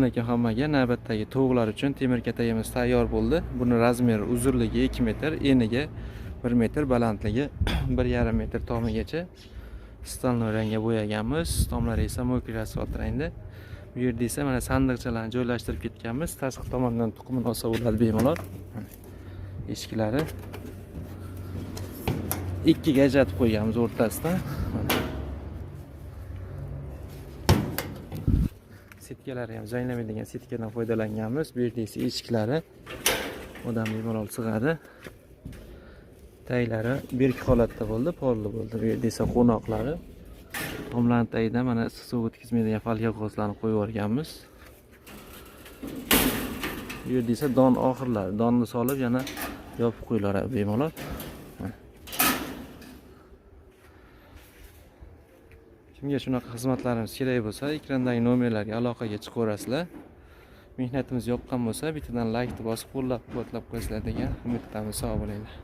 Assalomu alaykum hammaga. Navbatdagi tovuqlar uchun temir katagimiz tayyor bo'ldi. Buni razmeri uzunligi 2 metr, eniga 1 metr, balandligi 1,5 metr tomigacha stolni rangga bo'yaganmiz. Tomlari esa mo'kir asfalt rangda. Bu yerda esa mana sandiqchalarni joylashtirib ketganmiz. Tashqi tomondan tuxumini olsa bo'ladi bemalol. Eshiklari 2 ga ajratib qo'yganmiz o'rtasidan. Sitkalari ham zanglamaydigan sitkadan foydalanganmiz. Bu yerda esa eshiklari odam bemalol sig'adi. Taglari berk holatda bo'ldi, polli bo'ldi. Bu yerda esa qo'noqlari. Tomlarning tagida mana issiq suv o'tkazmaydigan folga qog'ozlarni qo'yib yuborganmiz. Bu yerda esa don oxirlari, donni solib yana yopib qo'yiladi bemalol. Kimga shunaqa xizmatlarimiz kerak bo'lsa, ekrandagi nomerlarga aloqaga chiqaverasizlar. Mehnatimiz yoqqan bo'lsa, bittadan like bosib qo'llab-quvvatlab qo'yasizlar degan umid qilamiz. Sog' bo'linglar.